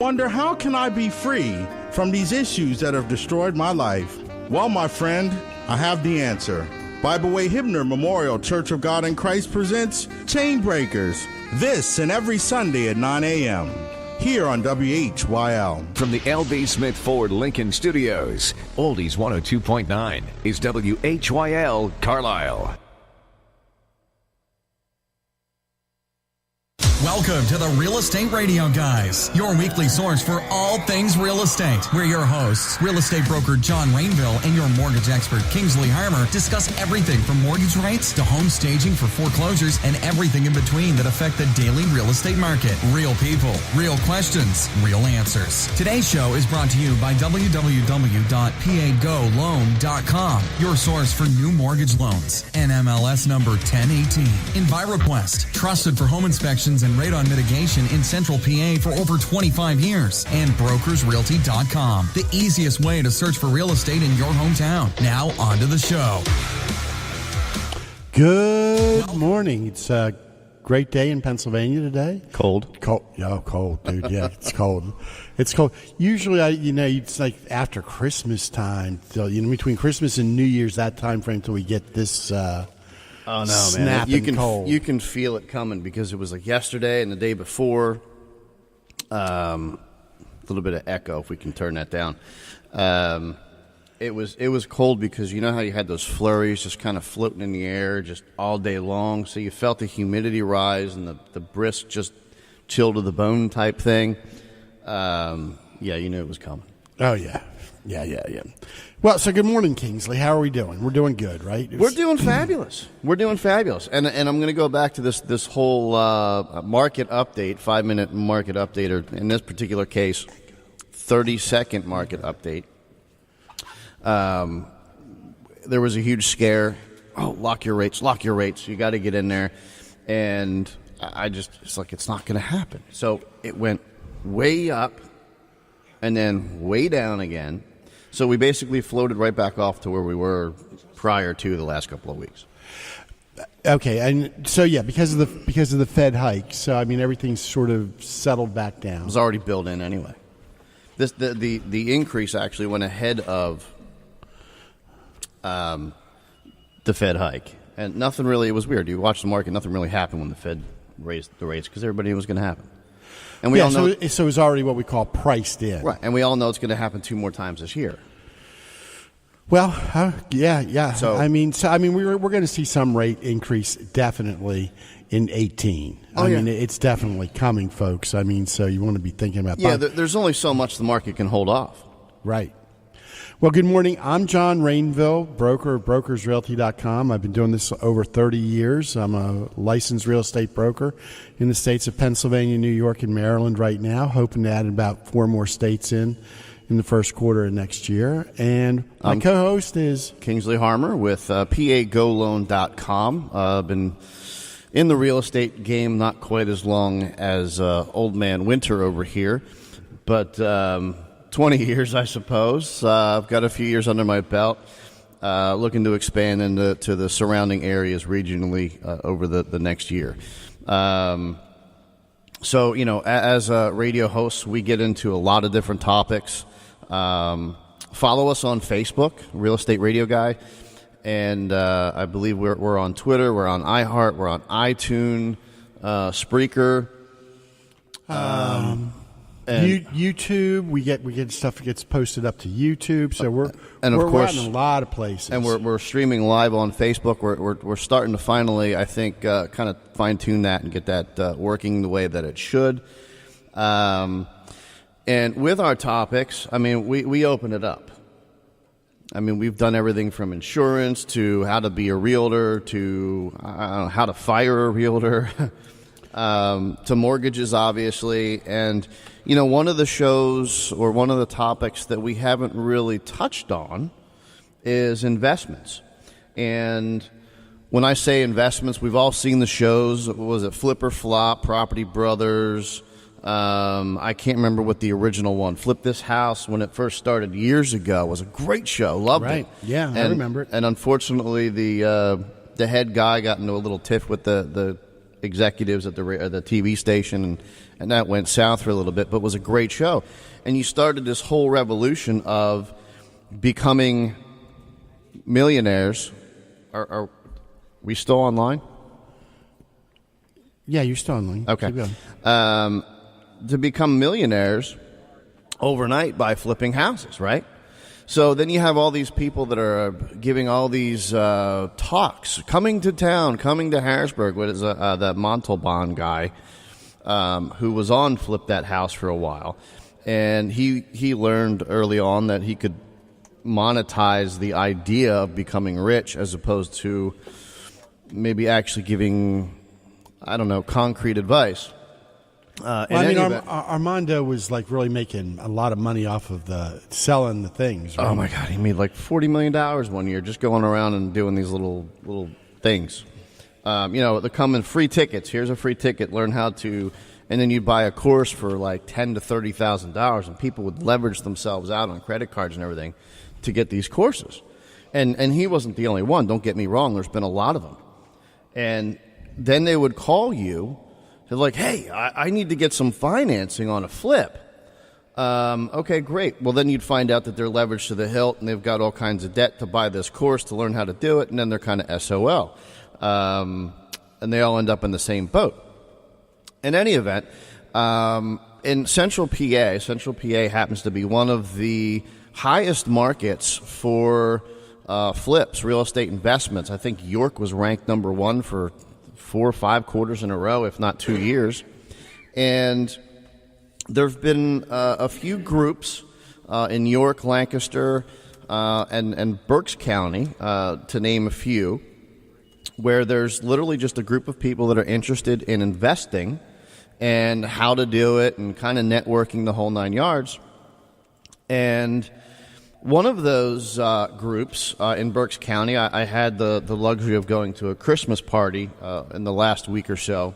Wonder, how can I be free from these issues that have destroyed my life? Well, my friend, I have the answer. Bible Way Hibner Memorial Church of God in Christ presents Chain Breakers, this and every Sunday at 9 a.m. here on WHYL. From the L.B. Smith Ford Lincoln Studios, Oldies 102.9 is WHYL Carlisle. Welcome to the Real Estate Radio Guys, your weekly source for all things real estate. We're your hosts, real estate broker John Rainville and your mortgage expert Kingsley discuss everything from mortgage rates to home staging for foreclosures and everything in between that affect the daily real estate market. Real people, real questions, real answers. Today's show is brought to you by www.pagoloan.com, your source for new mortgage loans. NMLS number 1018. EnviroQuest, trusted for home inspections and radon mitigation in Central PA for over 25 years. And brokersrealty.com, the easiest way to search for real estate in your hometown. Now, on to the show. Good morning. It's a great day in Pennsylvania today. Cold. Cold, dude. Yeah, it's cold. It's cold. Usually, it's like after Christmas time, so, between Christmas and New Year's, that time frame till we get this Oh, no, man. cold. You can feel it coming because it was like yesterday and the day before. A little bit of echo, if we can turn that down. It was cold because you know how you had those flurries just kind of floating in the air just all day long. So you felt the humidity rise and the brisk just chill to the bone type thing. Yeah, you knew it was coming. Oh, yeah. Yeah. Well, so good morning, Kingsley. How are we doing? We're doing good, right? We're doing fabulous. And I'm going to go back to this whole market update, 5-minute market update, or in this particular case, 30-second market update. There was a huge scare. Oh, lock your rates. You got to get in there. And it's like, it's not going to happen. So it went way up and then way down again. So we basically floated right back off to where we were prior to the last couple of weeks. Okay, and so because of the Fed hike, so everything's sort of settled back down. It was already built in anyway. The increase actually went ahead of the Fed hike, and nothing really. It was weird. You watch the market; nothing really happened when the Fed raised the rates because everybody knew it was going to happen. And we all know, so it's already what we call priced in, right? And we all know it's going to happen 2 more times this year. Well, yeah. So we're going to see some rate increase definitely in 18. It's definitely coming, folks. So you want to be thinking about that. Yeah, there's only so much the market can hold off. Right. Well, good morning. I'm John Rainville, broker of brokersrealty.com. I've been doing this over 30 years. I'm a licensed real estate broker in the states of Pennsylvania, New York, and Maryland right now, hoping to add about 4 more states in the first quarter of next year. And my co-host is Kingsley Harmer with pagoloan.com. Been in the real estate game not quite as long as old man Winter over here, but 20 years, I suppose. I've got a few years under my belt, looking to expand into the surrounding areas regionally over the next year. So, as radio hosts, we get into a lot of different topics. Follow us on Facebook, Real Estate Radio Guy, and I believe we're on Twitter, we're on iHeart, we're on iTunes, Spreaker. And YouTube, we get stuff that gets posted up to YouTube, so we're in a lot of places, and we're streaming live on Facebook. We're starting to finally, I think, kind of fine tune that and get that working the way that it should. And with our topics, we open it up. We've done everything from insurance to how to be a realtor to how to fire a realtor. To mortgages, obviously, and one of the shows or one of the topics that we haven't really touched on is investments. And when I say investments, we've all seen the shows. Was it Flip or Flop, Property Brothers? I can't remember what the original one. Flip This House, when it first started years ago, was a great show. Loved it. Yeah, I remember it. And unfortunately, the head guy got into a little tiff with the executives at the TV station, and that went south for a little bit, but was a great show. And you started this whole revolution of becoming millionaires. Are we still online? Yeah, you're still online. Okay. Keep going. To become millionaires overnight by flipping houses, right? So then you have all these people that are giving all these talks, coming to town, coming to Harrisburg. What is that Montalban guy who was on Flip That House for a while, and he learned early on that he could monetize the idea of becoming rich as opposed to maybe actually giving, I don't know, concrete advice. Armando was like really making a lot of money off of selling the things. Right? Oh my God, he made like $40 million one year just going around and doing these little things. They come in free tickets. Here's a free ticket. Learn how to, and then you buy a course for like $10,000 to $30,000, and people would leverage themselves out on credit cards and everything to get these courses. And he wasn't the only one. Don't get me wrong. There's been a lot of them. And then they would call you. They're like, hey, I need to get some financing on a flip. Okay, great. Well, then you'd find out that they're leveraged to the hilt, and they've got all kinds of debt to buy this course to learn how to do it, and then they're kind of SOL. And they all end up in the same boat. In any event, in Central PA happens to be one of the highest markets for flips, real estate investments. I think York was ranked number one for 4 or 5 quarters in a row, if not 2 years. And there have been a few groups in York, Lancaster, and Berks County, to name a few, where there's literally just a group of people that are interested in investing and how to do it and kind of networking the whole 9 yards. And one of those groups in Berks County, I had the luxury of going to a Christmas party in the last week or so.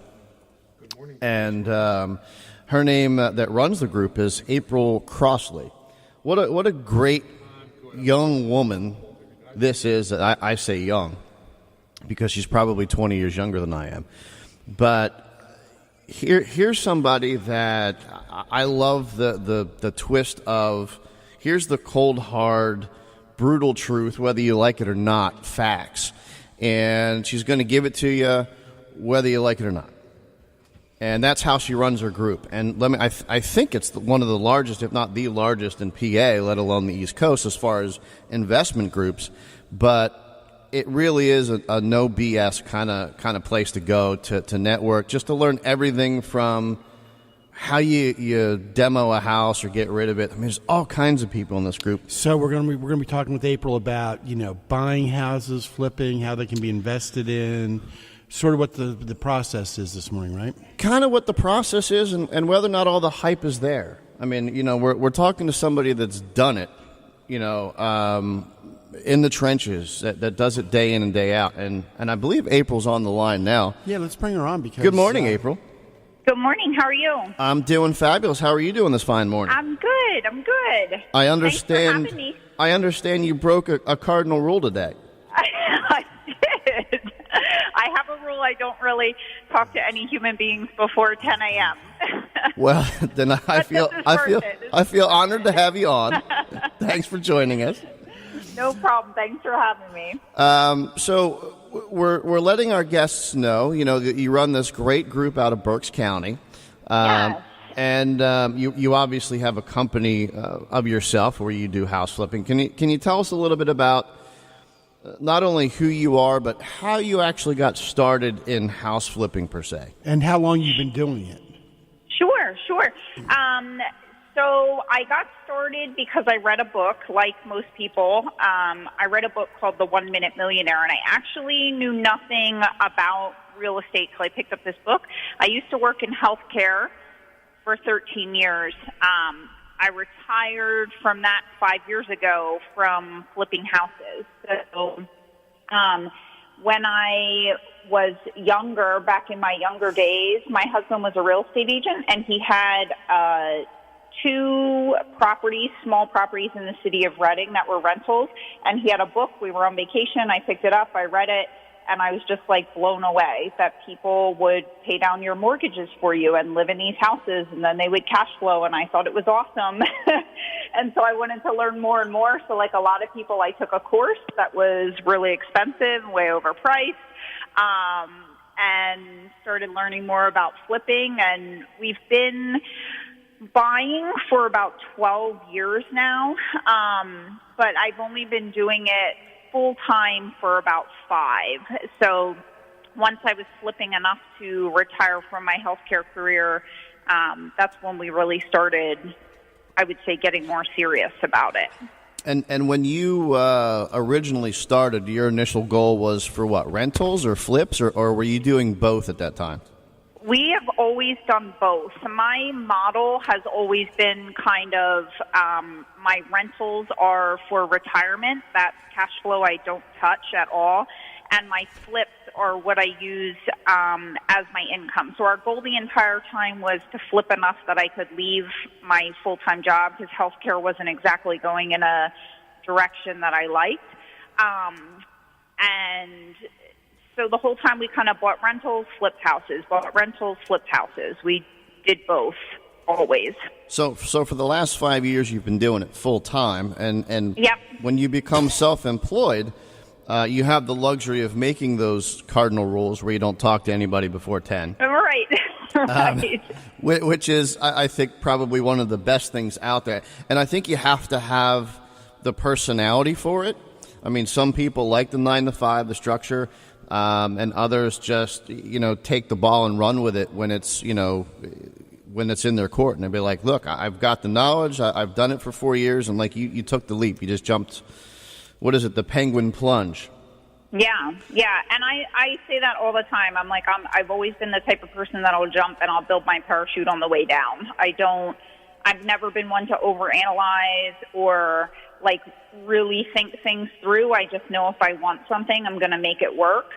Good morning. And her name that runs the group is April Crossley. What a great young woman this is. I say young because she's probably 20 years younger than I am. But here's somebody that I love the twist of. Here's the cold, hard, brutal truth, whether you like it or not, facts. And she's going to give it to you whether you like it or not. And that's how she runs her group. And I think it's one of the largest, if not the largest in PA, let alone the East Coast, as far as investment groups. But it really is a no BS kind of place to go to network, just to learn everything from how you demo a house or get rid of it. I mean, there's all kinds of people in this group. So we're going to be talking with April about buying houses, flipping, how they can be invested in, sort of what the process is this morning, right? Kind of what the process is, and whether or not all the hype is there. I mean, we're talking to somebody that's done it, in the trenches that does it day in and day out, and I believe April's on the line now. Yeah, let's bring her on because. Good morning, April. Good morning. How are you? I'm doing fabulous. How are you doing this fine morning? I'm good. I understand. Thanks for having me. I understand you broke a cardinal rule today. I did. I have a rule: I don't really talk to any human beings before 10 a.m. Well, then I feel honored to have you on. Thanks for joining us. No problem. Thanks for having me. So we're letting our guests know, that you run this great group out of Berks County. Yes. And you obviously have a company of yourself where you do house flipping. Can you tell us a little bit about not only who you are, but how you actually got started in house flipping per se? And how long you've been doing it? Sure. So I got started because I read a book, like most people. I read a book called The 1 Minute Millionaire, and I actually knew nothing about real estate till I picked up this book. I used to work in healthcare for 13 years. I retired from that 5 years ago from flipping houses. So when I was younger, back in my younger days, my husband was a real estate agent, and he had 2 properties, small properties in the city of Reading that were rentals, and he had a book. We were on vacation. I picked it up. I read it, and I was just like blown away that people would pay down your mortgages for you and live in these houses, and then they would cash flow, and I thought it was awesome. And so I wanted to learn more and more. So like a lot of people, I took a course that was really expensive, way overpriced, and started learning more about flipping. And we've been buying for about 12 years now, but I've only been doing it full-time for about 5. So once I was flipping enough to retire from my healthcare career, that's when we really started, I would say, getting more serious about it. And when you originally started, your initial goal was for what, rentals or flips, or were you doing both at that time? We have always done both. My model has always been kind of my rentals are for retirement. That's cash flow I don't touch at all. And my flips are what I use as my income. So our goal the entire time was to flip enough that I could leave my full-time job because healthcare wasn't exactly going in a direction that I liked. And so the whole time we kind of bought rentals, flipped houses, bought rentals, flipped houses. We did both, always. So for the last 5 years, you've been doing it full time, and yep. When you become self-employed, you have the luxury of making those cardinal rules where you don't talk to anybody before 10. Right. Right. Which is, I think, probably one of the best things out there. And I think you have to have the personality for it. I mean, some people like the 9 to 5, the structure. And others just, take the ball and run with it when it's, when it's in their court. And they'll be like, look, I've got the knowledge. I've done it for 4 years. And like you took the leap. You just jumped, what is it, the penguin plunge. Yeah. And I say that all the time. I've always been the type of person that I'll jump and I'll build my parachute on the way down. I've never been one to overanalyze or really think things through. I just know if I want something, I'm going to make it work.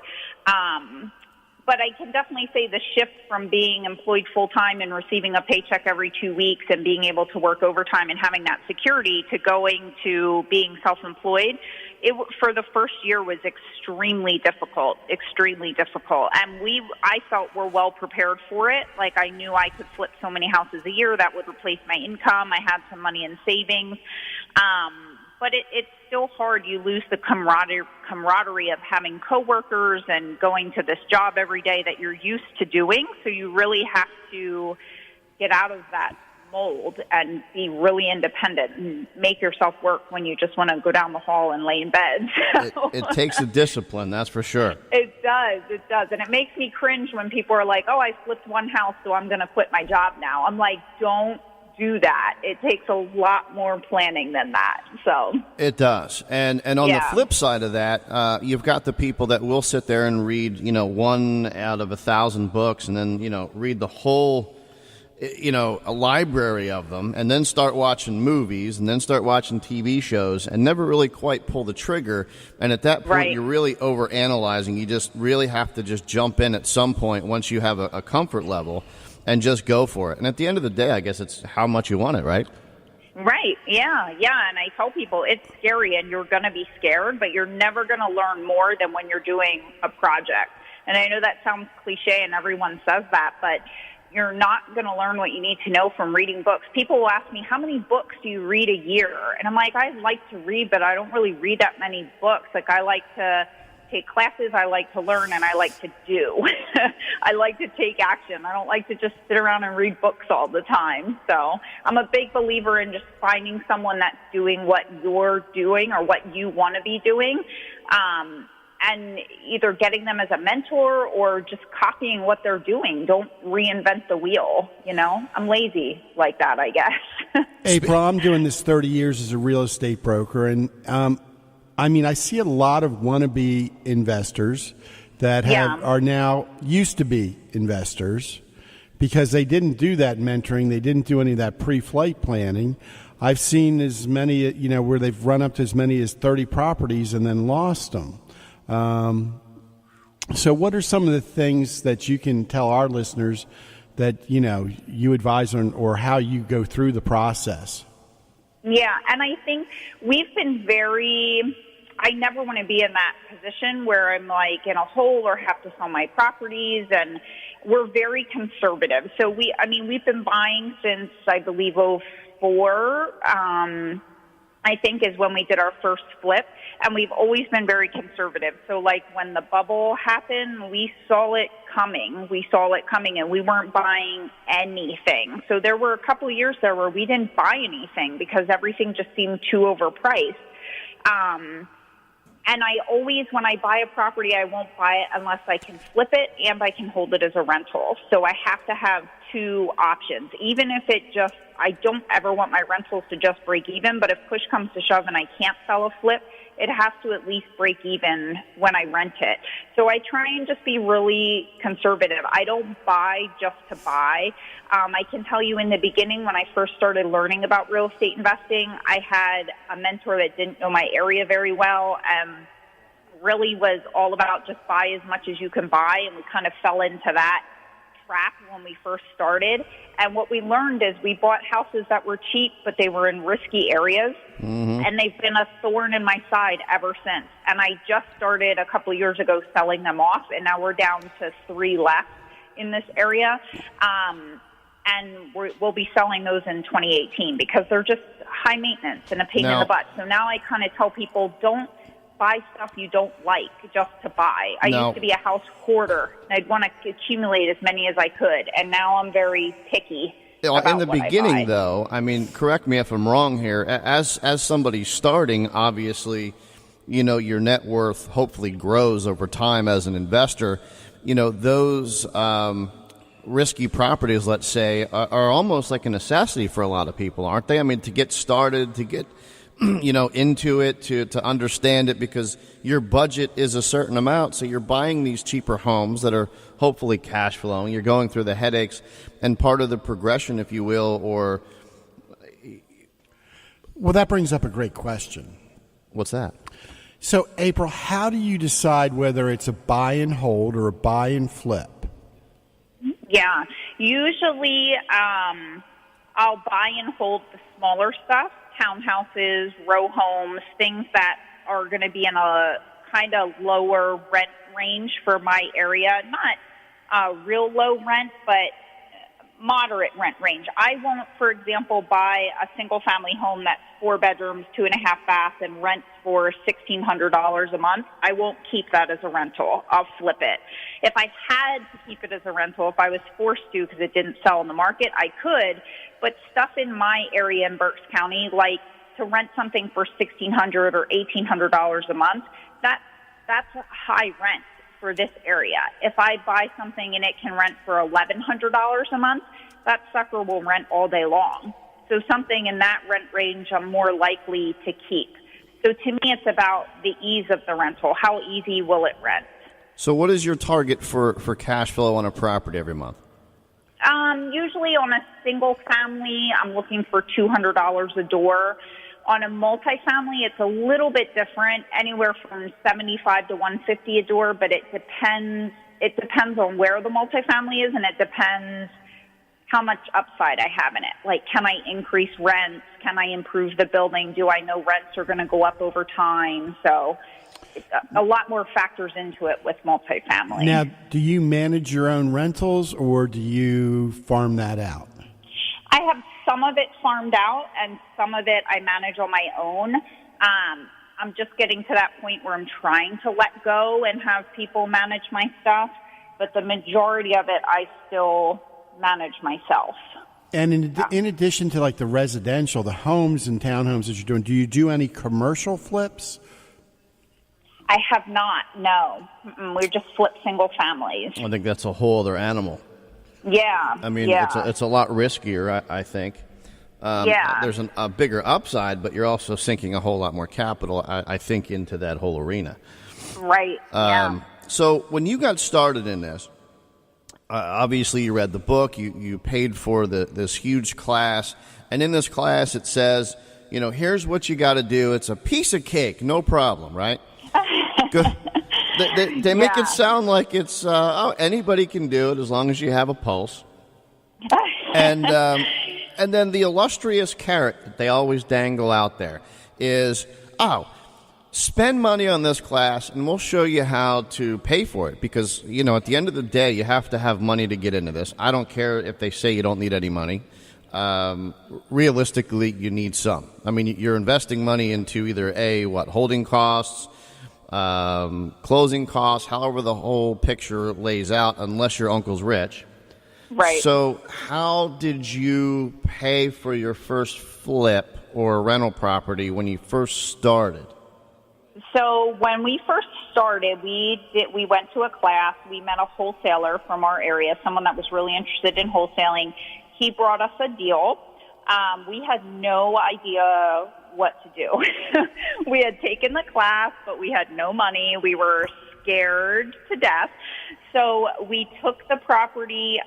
But I can definitely say the shift from being employed full-time and receiving a paycheck every 2 weeks and being able to work overtime and having that security to going to being self-employed, for the first year was extremely difficult. And I felt we're well prepared for it. I knew I could flip so many houses a year that would replace my income. I had some money in savings. But it's still hard. You lose the camaraderie of having coworkers and going to this job every day that you're used to doing. So you really have to get out of that mold and be really independent and make yourself work when you just want to go down the hall and lay in bed. It takes a discipline, that's for sure. It does. And it makes me cringe when people are like, I flipped one house, so I'm going to quit my job now. I'm like, don't do that. It takes a lot more planning than that. So it does. And on the flip side of that, you've got the people that will sit there and read, 1 out of 1,000 books and then, read the whole, a library of them and then start watching movies and then start watching TV shows and never really quite pull the trigger. And at that point, You're really overanalyzing. You just really have to just jump in at some point once you have a comfort level and just go for it. And at the end of the day, I guess it's how much you want it, right? Right, yeah. And I tell people it's scary and you're going to be scared, but you're never going to learn more than when you're doing a project. And I know that sounds cliche and everyone says that, but you're not going to learn what you need to know from reading books. People will ask me, how many books do you read a year? And I'm like, I like to read, but I don't really read that many books. I like to take classes, I like to learn, and I like to do. I like to take action. I don't like to just sit around and read books all the time. So I'm a big believer in just finding someone that's doing what you're doing or what you want to be doing, and either getting them as a mentor or just copying what they're doing. Don't reinvent the wheel, I'm lazy like that, I guess. April, I'm doing this 30 years as a real estate broker, and I see a lot of wannabe investors that are now used to be investors because they didn't do that mentoring. They didn't do any of that pre-flight planning. I've seen as many, where they've run up to as many as 30 properties and then lost them. So what are some of the things that you can tell our listeners that, you advise on or how you go through the process? Yeah, and I think we've been very I never want to be in that position where I'm like in a hole or have to sell my properties, and we're very conservative. So we've been buying since, I believe, 2004, I think is when we did our first flip, and we've always been very conservative. So like when the bubble happened, we saw it coming, and we weren't buying anything. So there were a couple of years there where we didn't buy anything because everything just seemed too overpriced. And I always, when I buy a property, I won't buy it unless I can flip it and I can hold it as a rental. So I have to have two options. Even if I don't ever want my rentals to just break even, but if push comes to shove and I can't sell a flip, it has to at least break even when I rent it. So I try and just be really conservative. I don't buy just to buy. I can tell you in the beginning when I first started learning about real estate investing, I had a mentor that didn't know my area very well and really was all about just buy as much as you can buy, and we kind of fell into that trap when we first started. And what we learned is we bought houses that were cheap, but they were in risky areas, and they've been a thorn in my side ever since. And I just started a couple of years ago selling them off, and now we're down to 3 left in this area. And we'll be selling those in 2018 because they're just high maintenance and a pain in the butt. So now I kind of tell people, don't buy stuff you don't like just to buy. I used to be a house hoarder, and I'd want to accumulate as many as I could, and now I'm very picky. In the beginning, though, I mean, correct me if I'm wrong here, as somebody starting, obviously, your net worth hopefully grows over time as an investor. Those risky properties, let's say, are almost like a necessity for a lot of people, aren't they? I mean, to get started, to get into it, to understand it, because your budget is a certain amount. So you're buying these cheaper homes that are hopefully cash flowing. You're going through the headaches and part of the progression, if you will, or... Well, that brings up a great question. What's that? So, April, how do you decide whether it's a buy and hold or a buy and flip? Yeah, usually I'll buy and hold the smaller stuff, townhouses, row homes, things that are going to be in a kind of lower rent range for my area. Not real low rent, but moderate rent range. I won't, for example, buy a single-family home that's 4 bedrooms, 2.5 baths, and rents for $1,600 a month. I won't keep that as a rental. I'll flip it. If I had to keep it as a rental, if I was forced to because it didn't sell in the market, I could. But stuff in my area in Berks County, like to rent something for $1,600 or $1,800 a month, that's a high rent for this area. If I buy something and it can rent for $1,100 a month, that sucker will rent all day long. So something in that rent range I'm more likely to keep. So to me, it's about the ease of the rental. How easy will it rent? So what is your target for cash flow on a property every month? Usually on a single family, I'm looking for $200 a door. On a multifamily, it's a little bit different, anywhere from $75 to $150 a door, but it depends. It depends on where the multifamily is, and it depends how much upside I have in it. Like, can I increase rents? Can I improve the building? Do I know rents are going to go up over time? So a lot more factors into it with multifamily. Now, do you manage your own rentals, or do you farm that out? I have some of it farmed out, and some of it I manage on my own. I'm just getting to that point where I'm trying to let go and have people manage my stuff, but the majority of it I still manage myself. And in addition to like the residential, the homes and townhomes that you're doing, do you do any commercial flips? I have not, no. We just flip single families. I think that's a whole other animal. Yeah. I mean, yeah. it's a lot riskier, I think. There's a bigger upside, but you're also sinking a whole lot more capital, I think, into that whole arena. Right, yeah. So when you got started in this, obviously you read the book, you paid for this huge class, and in this class it says, here's what you got to do. It's a piece of cake, no problem, right? Good. They make it sound like it's anybody can do it as long as you have a pulse. And then the illustrious carrot that they always dangle out there is, spend money on this class, and we'll show you how to pay for it. Because, you know, at the end of the day, you have to have money to get into this. I don't care if they say you don't need any money. Realistically, you need some. I mean, you're investing money into either holding costs, closing costs, however the whole picture lays out, unless your uncle's rich. Right. So how did you pay for your first flip or rental property when you first started? So when we first started, we went to a class. We met a wholesaler from our area, someone that was really interested in wholesaling. He brought us a deal. We had no idea what to do. We had taken the class, but we had no money. We were scared to death. So we took the property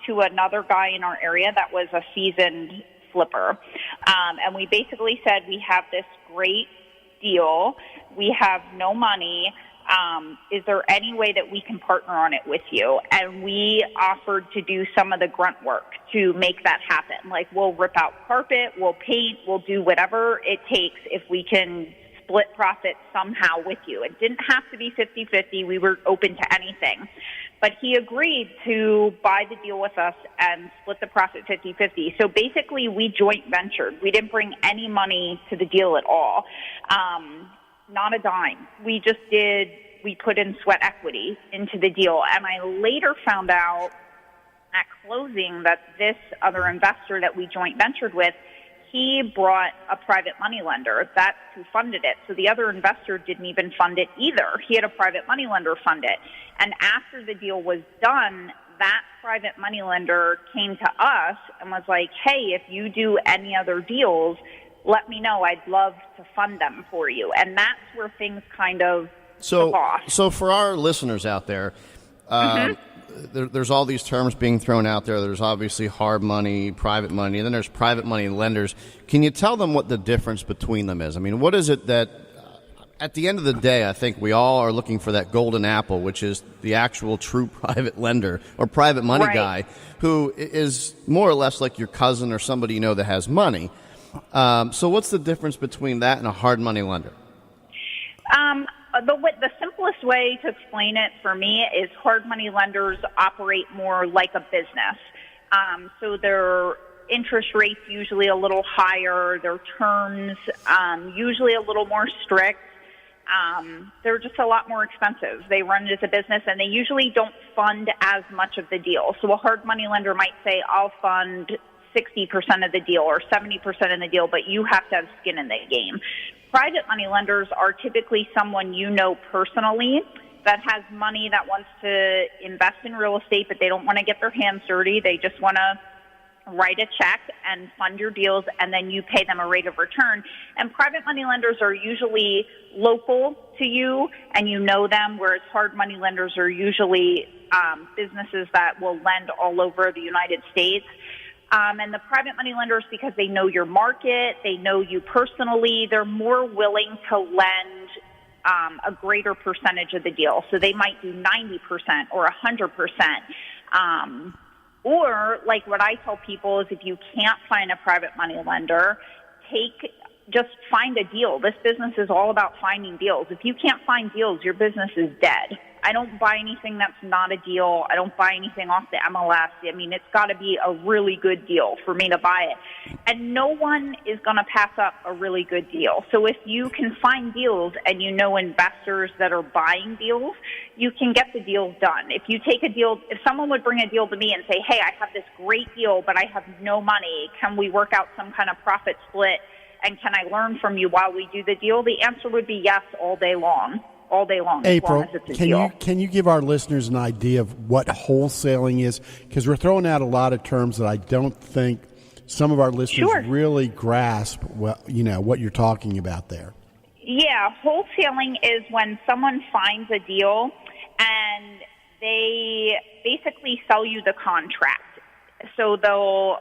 to another guy in our area that was a seasoned flipper. And we basically said, we have this great deal. We have no money. Is there any way that we can partner on it with you? And we offered to do some of the grunt work to make that happen. Like, we'll rip out carpet, we'll paint, we'll do whatever it takes if we can split profit somehow with you. It didn't have to be 50-50. We were open to anything. But he agreed to buy the deal with us and split the profit 50-50. So basically, we joint ventured. We didn't bring any money to the deal at all. Not a dime. We put in sweat equity into the deal. And I later found out at closing that this other investor that we joint ventured with, he brought a private money lender. That's who funded it. So the other investor didn't even fund it either. He had a private money lender fund it. And after the deal was done, that private money lender came to us and was like, hey, if you do any other deals, let me know. I'd love to fund them for you. And that's where things kind of took off. So for our listeners out there, there's all these terms being thrown out there. There's obviously hard money, private money, and then there's private money lenders. Can you tell them what the difference between them is? I mean, what is it that, at the end of the day, I think we all are looking for that golden apple, which is the actual true private lender or private money guy who is more or less like your cousin or somebody you know that has money. So what's the difference between that and a hard money lender? The simplest way to explain it for me is hard money lenders operate more like a business. So their interest rates usually a little higher, their terms usually a little more strict. They're just a lot more expensive. They run it as a business, and they usually don't fund as much of the deal. So a hard money lender might say, I'll fund 60% of the deal or 70% of the deal, but you have to have skin in the game. Private money lenders are typically someone you know personally that has money that wants to invest in real estate, but they don't want to get their hands dirty. They just want to write a check and fund your deals, and then you pay them a rate of return. And private money lenders are usually local to you, and you know them, whereas hard money lenders are usually businesses that will lend all over the United States. And the private money lenders, because they know your market, they know you personally, they're more willing to lend a greater percentage of the deal. So they might do 90% or 100%. Or like what I tell people is, if you can't find a private money lender, just find a deal. This business is all about finding deals. If you can't find deals, your business is dead. I don't buy anything that's not a deal. I don't buy anything off the MLS. I mean, it's got to be a really good deal for me to buy it. And no one is going to pass up a really good deal. So if you can find deals and you know investors that are buying deals, you can get the deals done. If you take a deal, if someone would bring a deal to me and say, hey, I have this great deal, but I have no money, can we work out some kind of profit split? And can I learn from you while we do the deal? The answer would be yes, all day long. All day long. April, as long as it's a deal. Can you give our listeners an idea of what wholesaling is? Because we're throwing out a lot of terms that I don't think some of our listeners really grasp. What you're talking about there. Yeah, wholesaling is when someone finds a deal and they basically sell you the contract. So they'll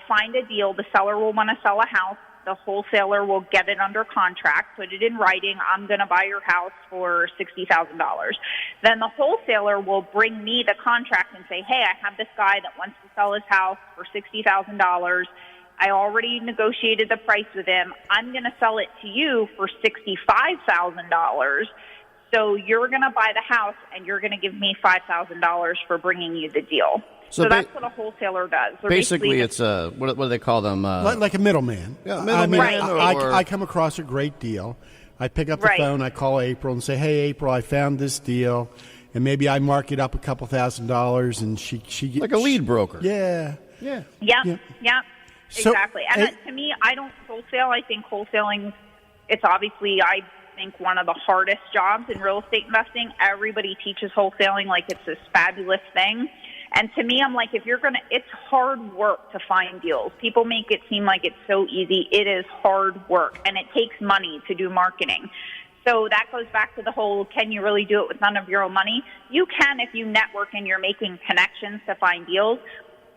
find a deal. The seller will want to sell a house. The wholesaler will get it under contract, put it in writing, I'm going to buy your house for $60,000. Then the wholesaler will bring me the contract and say, hey, I have this guy that wants to sell his house for $60,000. I already negotiated the price with him. I'm going to sell it to you for $65,000. So you're going to buy the house, and you're going to give me $5,000 for bringing you the deal. So that's what a wholesaler does. Basically, it's a what do they call them? Like a middleman. Yeah, middleman. I come across a great deal. I pick up the phone, I call April and say, "Hey, April, I found this deal," and maybe I mark it up a couple $1,000s, and she gets like a lead broker. Yeah. So, exactly. And to me, I don't wholesale. I think wholesaling, it's obviously, I think, one of the hardest jobs in real estate investing. Everybody teaches wholesaling like it's this fabulous thing. And to me, I'm like, if you're going to, it's hard work to find deals. People make it seem like it's so easy. It is hard work, and it takes money to do marketing. So that goes back to the whole, can you really do it with none of your own money? You can if you network and you're making connections to find deals,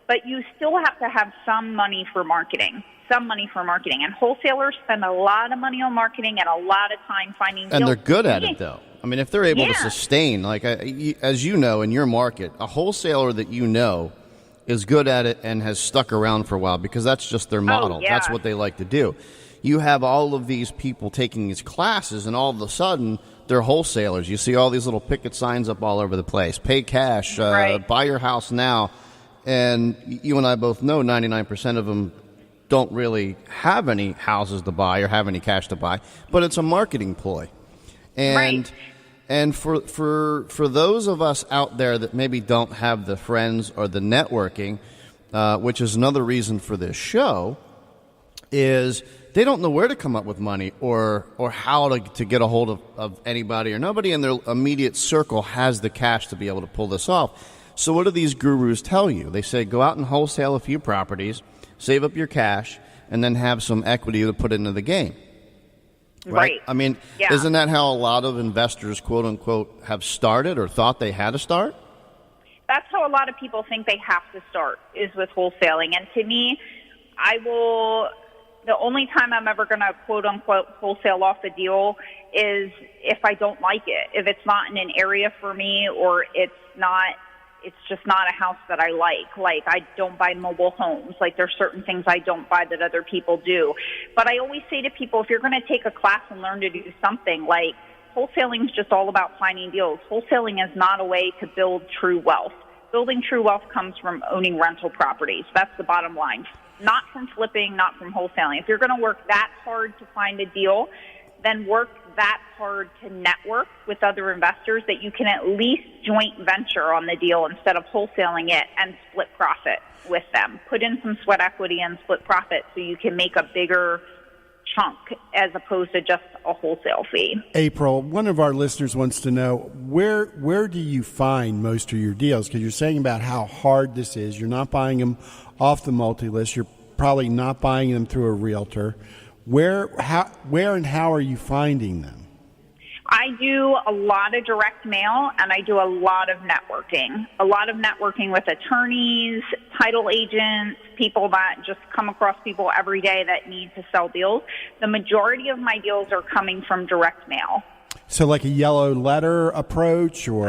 but you still have to have some money for marketing. And wholesalers spend a lot of money on marketing and a lot of time finding deals. And they're good at it, though. I mean, if they're able to sustain, like as you know, in your market, a wholesaler that you know is good at it and has stuck around for a while because that's just their model. That's what they like to do. You have all of these people taking these classes, and all of a sudden, they're wholesalers. You see all these little picket signs up all over the place. Pay cash, buy your house now. And you and I both know 99% of them don't really have any houses to buy or have any cash to buy, but it's a marketing ploy. And for those of us out there that maybe don't have the friends or the networking, which is another reason for this show, is they don't know where to come up with money or how to get a hold of anybody, or nobody in their immediate circle has the cash to be able to pull this off. So what do these gurus tell you? They say go out and wholesale a few properties, save up your cash, and then have some equity to put into the game. Right. I mean, isn't that how a lot of investors, quote unquote, have started or thought they had to start? That's how a lot of people think they have to start, is with wholesaling. And to me, the only time I'm ever going to, quote unquote, wholesale off a deal is if I don't like it. If it's not in an area for me, or it's just not a house that I like. Like, I don't buy mobile homes. Like, there's certain things I don't buy that other people do. But I always say to people, if you're going to take a class and learn to do something, like, wholesaling is just all about finding deals. Wholesaling is not a way to build true wealth. Building true wealth comes from owning rental properties. That's the bottom line. Not from flipping, not from wholesaling. If you're going to work that hard to find a deal, then work that hard to network with other investors that you can at least joint venture on the deal instead of wholesaling it and split profit with them. Put in some sweat equity and split profit so you can make a bigger chunk as opposed to just a wholesale fee. April, one of our listeners wants to know, where do you find most of your deals? Because you're saying about how hard this is. You're not buying them off the multi-list. You're probably not buying them through a realtor. Where and how are you finding them? I do a lot of direct mail, and I do a lot of networking. A lot of networking with attorneys, title agents, people that just come across people every day that need to sell deals. The majority of my deals are coming from direct mail. So like a yellow letter approach, or?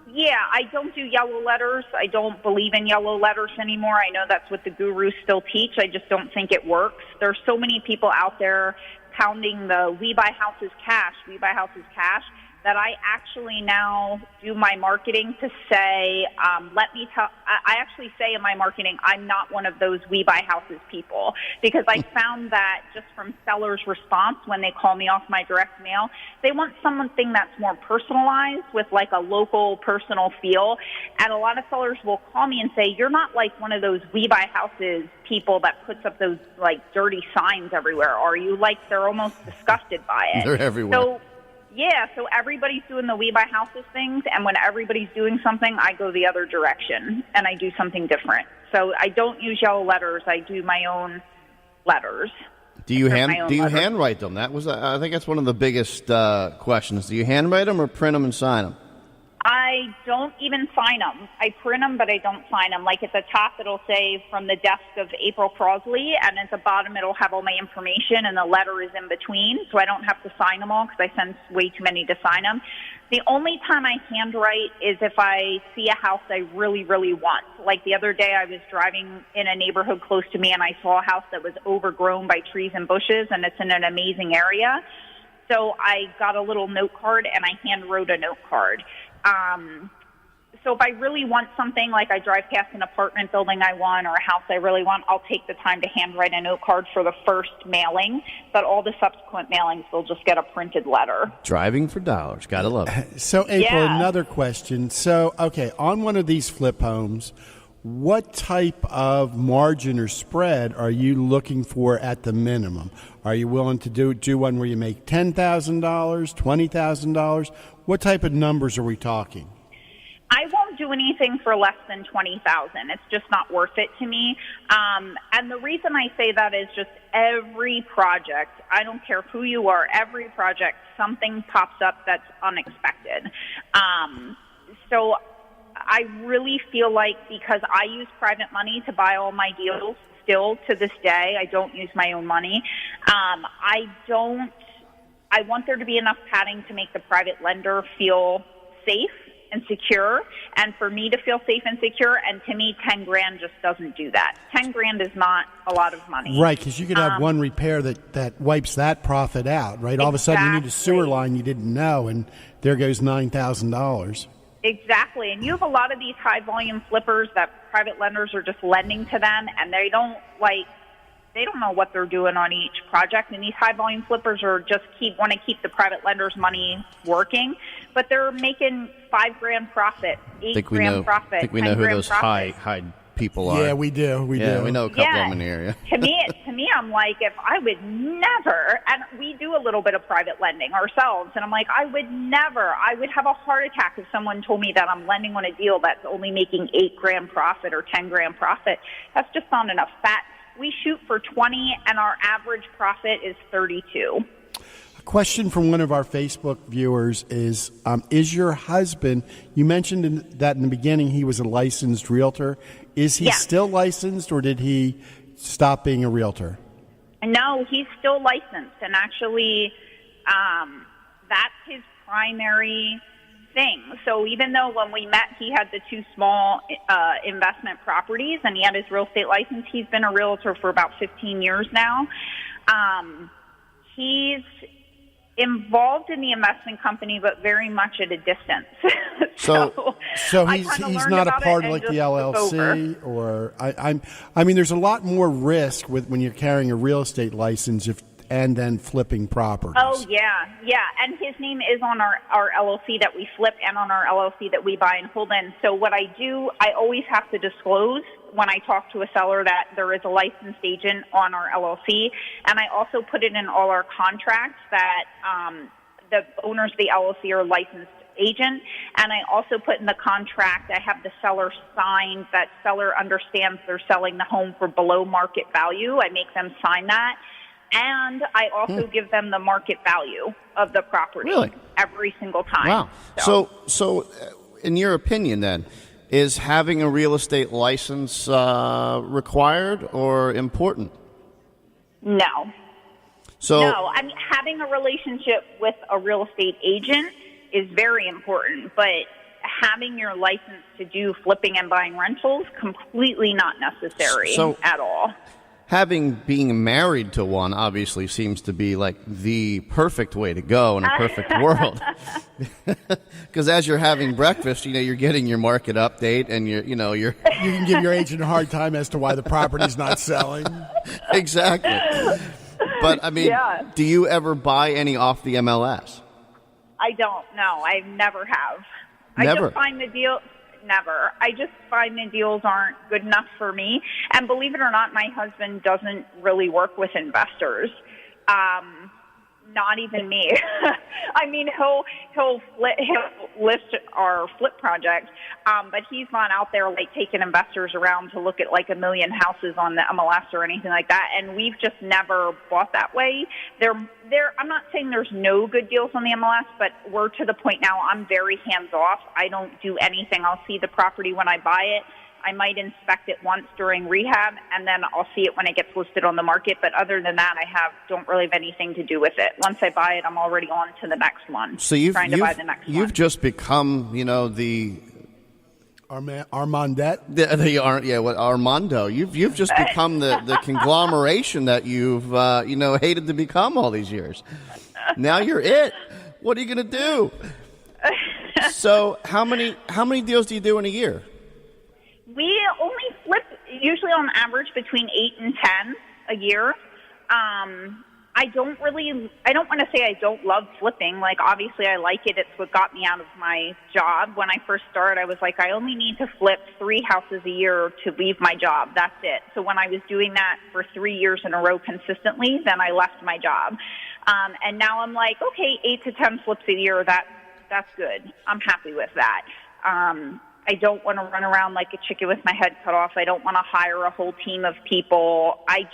Yeah, I don't do yellow letters. I don't believe in yellow letters anymore. I know that's what the gurus still teach. I just don't think it works. There's so many people out there pounding the we buy houses cash, that I actually now do my marketing to say, I actually say in my marketing, I'm not one of those we buy houses people, because I found that just from sellers' response when they call me off my direct mail, they want something that's more personalized with like a local personal feel. And a lot of sellers will call me and say, you're not like one of those we buy houses people that puts up those like dirty signs everywhere, are you? Like, they're almost disgusted by it. They're everywhere. So everybody's doing the we buy houses things, and when everybody's doing something, I go the other direction and I do something different. So I don't use yellow letters. I do my own letters. Do you handwrite them? I think that's one of the biggest questions. Do you handwrite them or print them and sign them? I I don't even sign them. I print them, but I don't sign them. Like at the top, it'll say from the desk of April Crossley, and at the bottom, it'll have all my information, and the letter is in between, so I don't have to sign them all because I send way too many to sign them. The only time I handwrite is if I see a house I really, really want. Like the other day, I was driving in a neighborhood close to me, and I saw a house that was overgrown by trees and bushes, and it's in an amazing area. So I got a little note card, and I hand wrote a note card. So if I really want something, like I drive past an apartment building I want or a house I really want, I'll take the time to handwrite a note card for the first mailing, but all the subsequent mailings will just get a printed letter. Driving for dollars. Gotta love it. So, April, another question. So, okay, on one of these flip homes, what type of margin or spread are you looking for at the minimum? Are you willing to do one where you make $10,000, $20,000? What type of numbers are we talking? I won't do anything for less than $20,000. It's just not worth it to me. And the reason I say that is just every project, I don't care who you are, every project, something pops up that's unexpected. So I really feel like because I use private money to buy all my deals still to this day, I don't use my own money. I want there to be enough padding to make the private lender feel safe and secure, and for me to feel safe and secure, and to me, $10,000 just doesn't do that. $10,000 is not a lot of money. Right, because you could have one repair that wipes that profit out, right? All of a sudden you need a sewer line you didn't know, and there goes $9,000. Exactly, and you have a lot of these high-volume flippers that private lenders are just lending to them, and they don't know what they're doing on each project, and these high-volume flippers are just want to keep the private lender's money working, but they're making $5,000 profit, $8,000 profit. I think we know who those high people are. Yeah, we do. We know a couple of them in the area. to me, I'm like, if I would never, and we do a little bit of private lending ourselves, and I'm like, I would have a heart attack if someone told me that I'm lending on a deal that's only making $8,000 profit or $10,000 profit. That's just not enough fat. We shoot for 20, and our average profit is 32. A question from one of our Facebook viewers is your husband, you mentioned that in the beginning he was a licensed realtor. Is he still licensed, or did he stop being a realtor? No, he's still licensed, and actually that's his primary thing. So even though when we met he had the two small investment properties and he had his real estate license, he's been a realtor for about 15 years now. He's involved in the investment company, but very much at a distance. So he's not a part of like the LLC, or I mean, there's a lot more risk when you're carrying a real estate license and then flipping properties. Oh, yeah. And his name is on our LLC that we flip and on our LLC that we buy and hold in. So what I do, I always have to disclose when I talk to a seller that there is a licensed agent on our LLC. And I also put it in all our contracts that the owners of the LLC are licensed agent. And I also put in the contract, I have the seller sign that seller understands they're selling the home for below market value. I make them sign that. And I also give them the market value of the property every single time. Wow. So in your opinion, then, is having a real estate license required or important? No. No. I mean, having a relationship with a real estate agent is very important, but having your license to do flipping and buying rentals, completely not necessary at all. Being married to one obviously seems to be like the perfect way to go in a perfect world. Because as you're having breakfast, you're getting your market update, and you can give your agent a hard time as to why the property's not selling. Exactly. But I mean, do you ever buy any off the MLS? I don't. No, I never have. Never. I just find the deal. Never. I just find the deals aren't good enough for me. And believe it or not, my husband doesn't really work with investors. Not even me. I mean, he'll list our flip project, but he's not out there like taking investors around to look at like 1 million houses on the MLS or anything like that. And we've just never bought that way. I'm not saying there's no good deals on the MLS, but we're to the point now. I'm very hands off. I don't do anything. I'll see the property when I buy it. I might inspect it once during rehab, and then I'll see it when it gets listed on the market. But other than that, I don't really have anything to do with it. Once I buy it, I'm already on to the next one. So you've you've just become, the Armandette? Armando. You've just become the conglomeration that you've hated to become all these years. Now you're it. What are you going to do? So how many deals do you do in a year? We only flip usually on average between 8 and 10 a year. I don't want to say I don't love flipping. Like, obviously I like it. It's what got me out of my job. When I first started, I was like, I only need to flip 3 houses a year to leave my job. That's it. So when I was doing that for 3 years in a row consistently, then I left my job. And now I'm like, okay, 8 to 10 flips a year. That's good. I'm happy with that. I don't want to run around like a chicken with my head cut off. I don't want to hire a whole team of people. I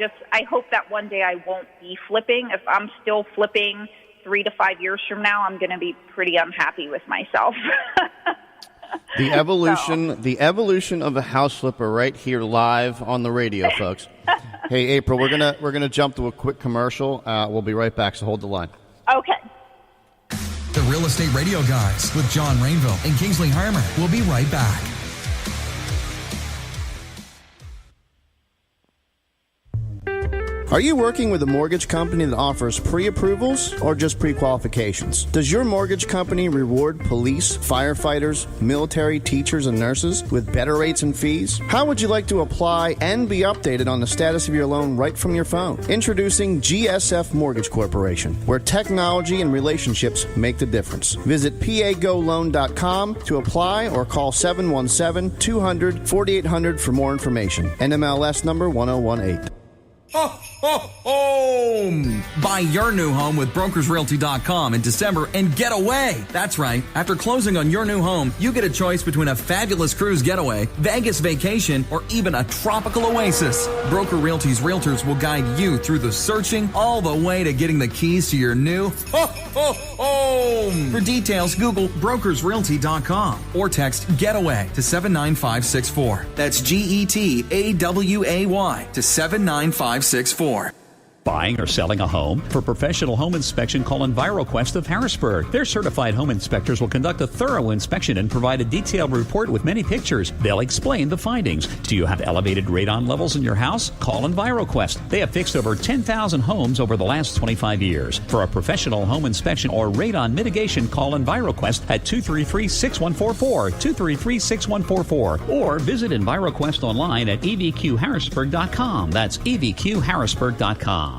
hope that one day I won't be flipping. If I'm still flipping 3 to 5 years from now, I'm going to be pretty unhappy with myself. The evolution of a house flipper right here live on the radio, folks. Hey, April, we're gonna jump to a quick commercial. We'll be right back, so hold the line. Okay. The Real Estate Radio Guys with John Rainville and Kingsley Harmer. We'll be right back. Are you working with a mortgage company that offers pre-approvals or just pre-qualifications? Does your mortgage company reward police, firefighters, military, teachers, and nurses with better rates and fees? How would you like to apply and be updated on the status of your loan right from your phone? Introducing GSF Mortgage Corporation, where technology and relationships make the difference. Visit pagoloan.com to apply or call 717-200-4800 for more information. NMLS number 1018. Home! Buy your new home with brokersrealty.com in December and get away. That's right. After closing on your new home, you get a choice between a fabulous cruise getaway, Vegas vacation, or even a tropical oasis. Broker Realty's realtors will guide you through the searching all the way to getting the keys to your new home. For details, Google brokersrealty.com or text GETAWAY to 79564. That's GETAWAY to 79564. Buying or selling a home? For professional home inspection, call EnviroQuest of Harrisburg. Their certified home inspectors will conduct a thorough inspection and provide a detailed report with many pictures. They'll explain the findings. Do you have elevated radon levels in your house? Call EnviroQuest. They have fixed over 10,000 homes over the last 25 years. For a professional home inspection or radon mitigation, call EnviroQuest at 233-6144, 233-6144, or visit EnviroQuest online at evqharrisburg.com. That's evqharrisburg.com.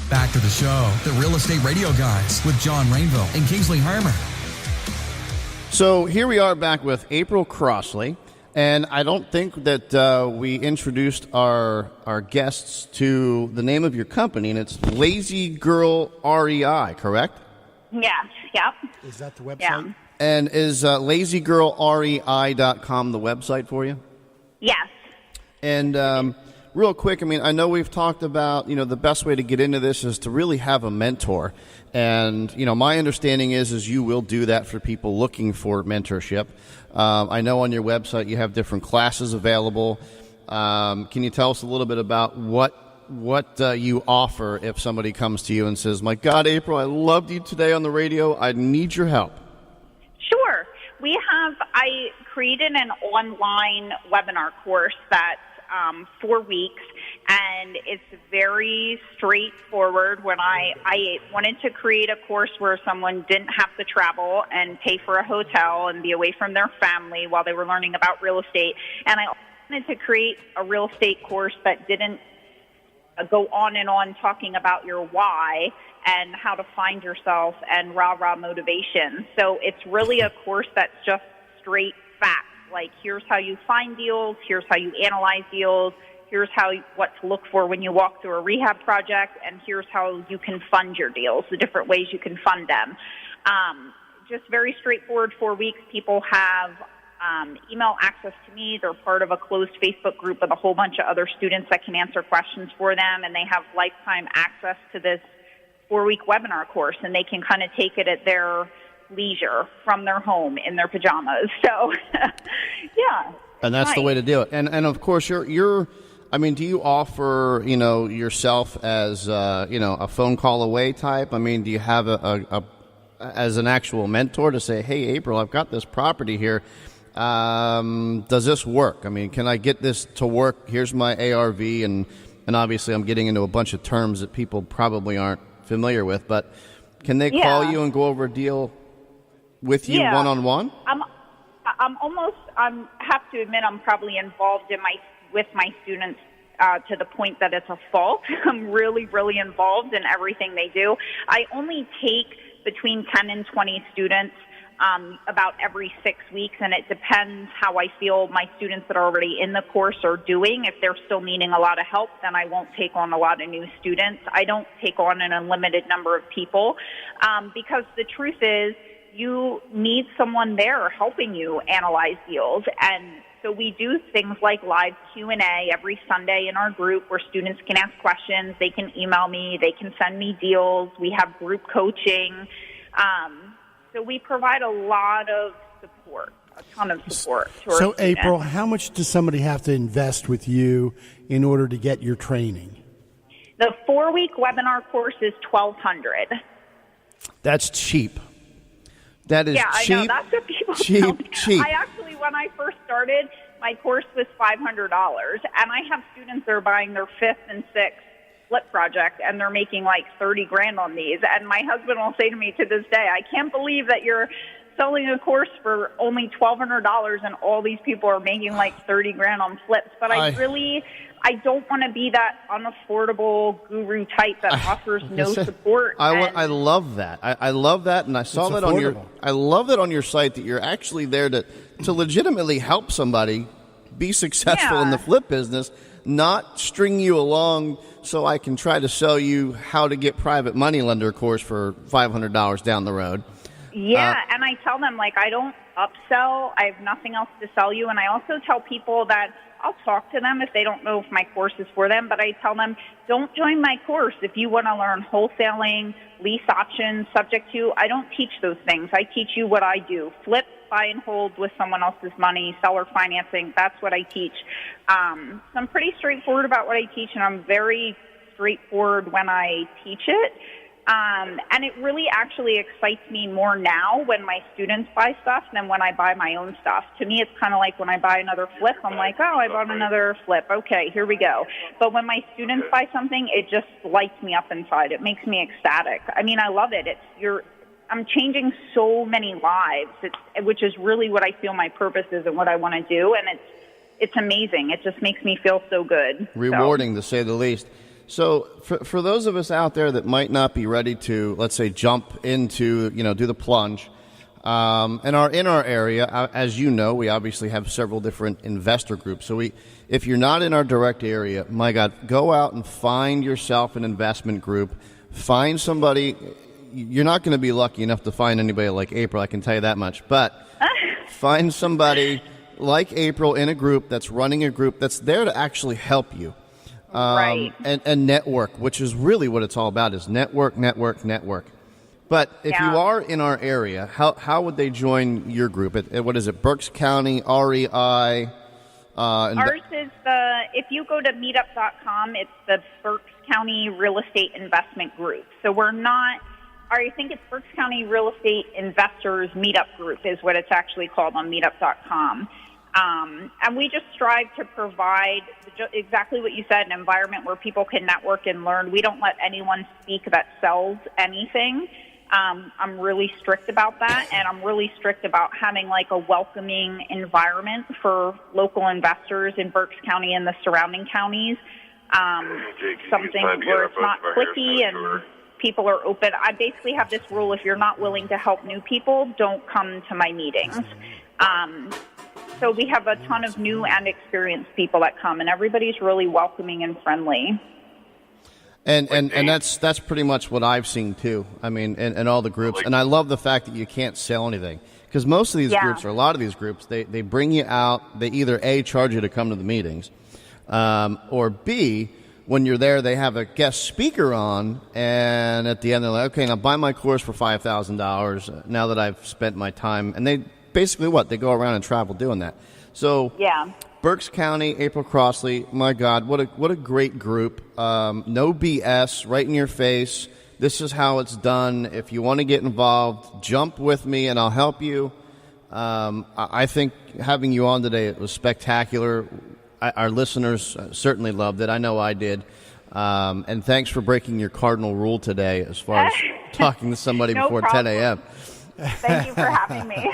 Back to the show, the Real Estate Radio Guys with John Rainville and Kingsley Harmer. So here we are back with April Crossley, and I don't think that we introduced our guests to the name of your company, and it's Lazy Girl REI, correct? Yes, yep. Is that the website? Yeah. And is lazygirlrei.com the website for you? Yes. And real quick, I mean, I know we've talked about, the best way to get into this is to really have a mentor. And, my understanding is you will do that for people looking for mentorship. I know on your website you have different classes available. Can you tell us a little bit about what you offer if somebody comes to you and says, my God, April, I loved you today on the radio. I need your help. Sure. I created an online webinar course that's 4 weeks, and it's very straightforward. When I wanted to create a course where someone didn't have to travel and pay for a hotel and be away from their family while they were learning about real estate, and I wanted to create a real estate course that didn't go on and on talking about your why and how to find yourself and rah-rah motivation. So it's really a course that's just straight facts. Like, here's how you find deals, here's how you analyze deals, here's what to look for when you walk through a rehab project, and here's how you can fund your deals, the different ways you can fund them. Just very straightforward 4 weeks. People have email access to me. They're part of a closed Facebook group with a whole bunch of other students that can answer questions for them, and they have lifetime access to this 4-week webinar course, and they can kind of take it at their leisure from their home in their pajamas. So, yeah. And that's nice. The way to do it. And of course, you're I mean, do you offer, yourself as, a phone call away type? I mean, do you have as an actual mentor to say, hey, April, I've got this property here. Does this work? I mean, can I get this to work? Here's my ARV, and obviously I'm getting into a bunch of terms that people probably aren't familiar with, but can they call you and go over a deal with you one-on-one? I have to admit I'm probably involved with my students to the point that it's a fault. I'm really, really involved in everything they do. I only take between 10 and 20 students about every 6 weeks, and it depends how I feel my students that are already in the course are doing. If they're still needing a lot of help, then I won't take on a lot of new students. I don't take on an unlimited number of people because the truth is you need someone there helping you analyze deals. And so we do things like live Q&A every Sunday in our group where students can ask questions. They can email me. They can send me deals. We have group coaching. So we provide a lot of support, a ton of support to our students. April, how much does somebody have to invest with you in order to get your training? The 4-week webinar course is $1,200. That's cheap. That is cheap. Yeah, I know. That's what people tell me. Cheap. I actually, when I first started, my course was $500, and I have students that are buying their 5th and 6th flip project, and they're making like $30,000 on these. And my husband will say to me to this day, I can't believe that you're selling a course for only $1,200 and all these people are making like $30,000 on flips. But I don't want to be that unaffordable guru type that offers no support. I love that. I love that, and I saw that on your. I love that on your site that you're actually there to legitimately help somebody be successful in the flip business, not string you along so I can try to sell you how to get private money lender course for $500 down the road. Yeah, and I tell them, like, I don't upsell. I have nothing else to sell you. And I also tell people that I'll talk to them if they don't know if my course is for them. But I tell them, don't join my course if you want to learn wholesaling, lease options, subject to. I don't teach those things. I teach you what I do. Flip, buy and hold with someone else's money, seller financing. That's what I teach. So I'm pretty straightforward about what I teach, and I'm very straightforward when I teach it. And it really actually excites me more now when my students buy stuff than when I buy my own stuff. To me, it's kind of like when I buy another flip, I'm like, oh, I bought another flip. Okay, here we go. But when my students buy something, it just lights me up inside. It makes me ecstatic. I mean, I love it. I'm changing so many lives, which is really what I feel my purpose is and what I want to do. And it's amazing. It just makes me feel so good. Rewarding, to say the least. So for those of us out there that might not be ready to, let's say, jump into, do the plunge, and are in our area, as you know, we obviously have several different investor groups. So if you're not in our direct area, my God, go out and find yourself an investment group. Find somebody. You're not going to be lucky enough to find anybody like April, I can tell you that much. But find somebody like April in a group that's running a group that's there to actually help you. Right. And network, which is really what it's all about, is network. But if you are in our area, how would they join your group? What is it, Berks County, REI? Ours is if you go to meetup.com, it's the Berks County Real Estate Investment Group. So we're not, I think it's Berks County Real Estate Investors Meetup Group is what it's actually called on meetup.com. And we just strive to provide exactly what you said, an environment where people can network and learn. We don't let anyone speak that sells anything. I'm really strict about that, and I'm really strict about having like a welcoming environment for local investors in Berks County and the surrounding counties. Something where it's not cliquey and people are open. I basically have this rule: if you're not willing to help new people, don't come to my meetings. so we have a ton of new and experienced people that come, and everybody's really welcoming and friendly. And that's pretty much what I've seen too. I mean, in all the groups, and I love the fact that you can't sell anything, because most of these groups, or a lot of these groups, they bring you out. They either A, charge you to come to the meetings, or B, when you're there, they have a guest speaker on, and at the end they're like, okay, now buy my course for $5,000 now that I've spent my time. And they basically they go around and travel doing that. So Berks County, April Crossley, my God, what a great group. No BS, right in your face. This is how it's done. If you want to get involved, jump with me and I'll help you. I think having you on today, it was spectacular. Our listeners certainly loved it. I know I did. And thanks for breaking your cardinal rule today as far as talking to somebody before problem. 10 a.m. Thank you for having me.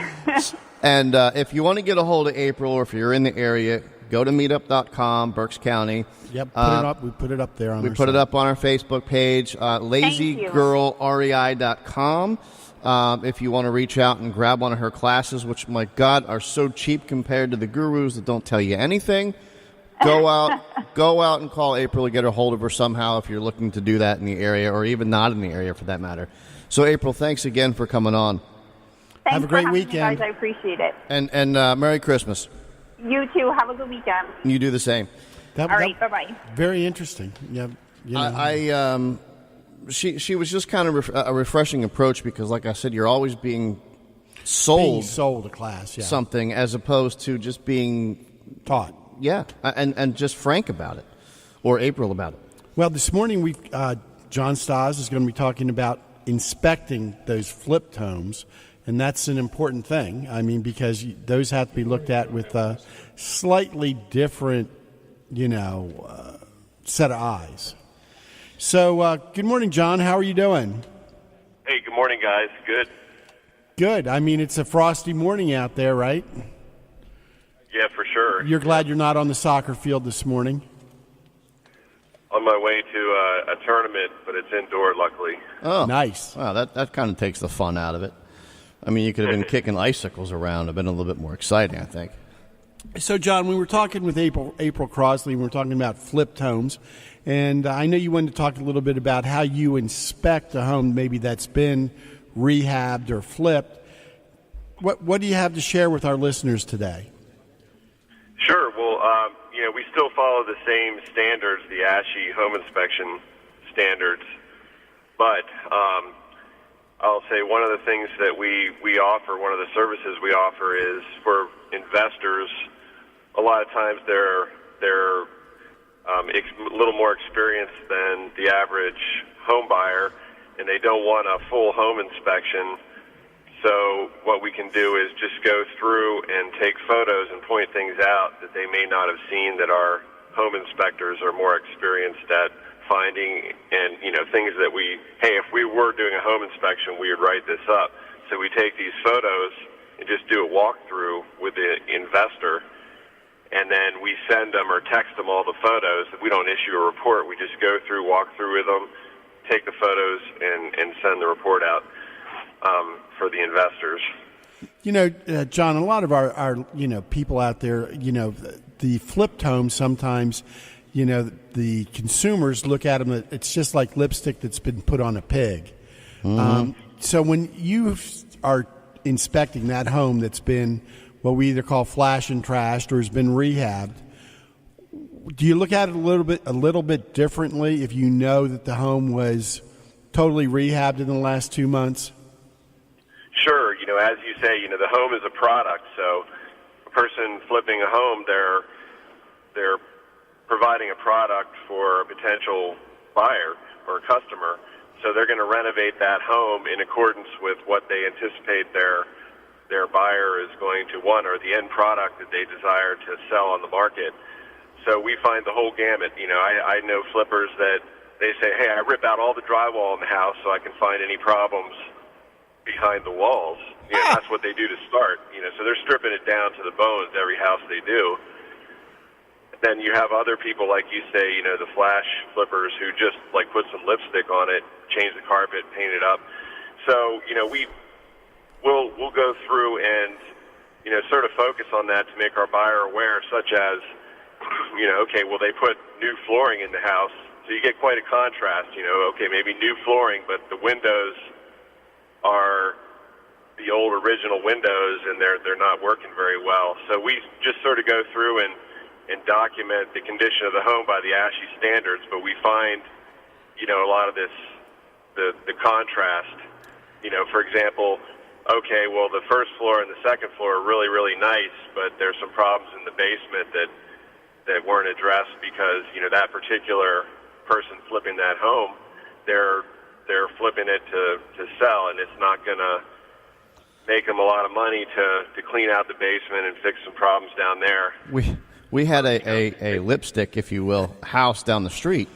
And if you want to get a hold of April, or if you're in the area, go to meetup.com, Berks County. Yep, put it up. We put it up there on We put it up on our Facebook page, lazygirlrei.com. If you want to reach out and grab one of her classes, which, my God, are so cheap compared to the gurus that don't tell you anything, go out and call April to get a hold of her somehow if you're looking to do that in the area, or even not in the area for that matter. So, April, thanks again for coming on. Thanks Have a great for having weekend. me, guys. I appreciate it. And Merry Christmas. You too. Have a good weekend. You do the same. All right. Bye-bye. Very interesting. Yeah. You know. She was just kind of a refreshing approach, because, like I said, you're always being sold a class, something, as opposed to just being taught. Yeah, and just frank about it, or April about it. Well, this morning John Stas is going to be talking about inspecting those flipped homes, and that's an important thing. I mean, because those have to be looked at with a slightly different, set of eyes. So, good morning, John. How are you doing? Hey, good morning, guys. Good. Good. I mean, it's a frosty morning out there, right? Yeah, for sure. You're glad you're not on the soccer field this morning? On my way to a tournament, but it's indoor, luckily. Oh, nice. Wow, that kind of takes the fun out of it. I mean, you could have been kicking icicles around. It'd been a little bit more exciting, I think. So, John, we were talking with April Crossley. We were talking about flipped homes. And I know you wanted to talk a little bit about how you inspect a home maybe that's been rehabbed or flipped. What do you have to share with our listeners today? Sure. Well, we still follow the same standards, the ASHI home inspection standards. But I'll say one of the things that we offer, one of the services we offer, is for investors. A lot of times they're a little more experienced than the average home buyer, and they don't want a full home inspection. So what we can do is just go through and take photos and point things out that they may not have seen, that our home inspectors are more experienced at finding, and things that if we were doing a home inspection, we would write this up. So we take these photos and just do a walkthrough with the investor, and then we send them or text them all the photos. We don't issue a report. We just go through, walk through with them, take the photos, and send the report out for the investors. John, a lot of our people out there, the flipped homes sometimes, the consumers look at them, it's just like lipstick that's been put on a pig. Mm-hmm. So when you are inspecting that home that's been what we either call flash and trashed or has been rehabbed, do you look at it a little bit differently if you know that the home was totally rehabbed in the last 2 months? Sure. As you say, the home is a product. So a person flipping a home, they're providing a product for a potential buyer or a customer. So they're going to renovate that home in accordance with what they anticipate their buyer is going to want, or the end product that they desire to sell on the market. So we find the whole gamut. I know flippers that they say, hey, I rip out all the drywall in the house so I can find any problems behind the walls. That's what they do to start. So they're stripping it down to the bones every house they do. Then you have other people, like you say, the flash flippers who just put some lipstick on it, change the carpet, paint it up. So we'll go through and sort of focus on that to make our buyer aware, such as, okay, well, they put new flooring in the house, so you get quite a contrast, okay, maybe new flooring, but the windows are the old original windows, and they're not working very well. So we just sort of go through and document the condition of the home by the ASHI standards, but we find, a lot of this, the contrast, for example, okay, well, the first floor and the second floor are really, really nice, but there's some problems in the basement that weren't addressed because, that particular person flipping that home, they're flipping it to sell, and it's not going to make them a lot of money to clean out the basement and fix some problems down there. We had a lipstick, if you will, house down the street,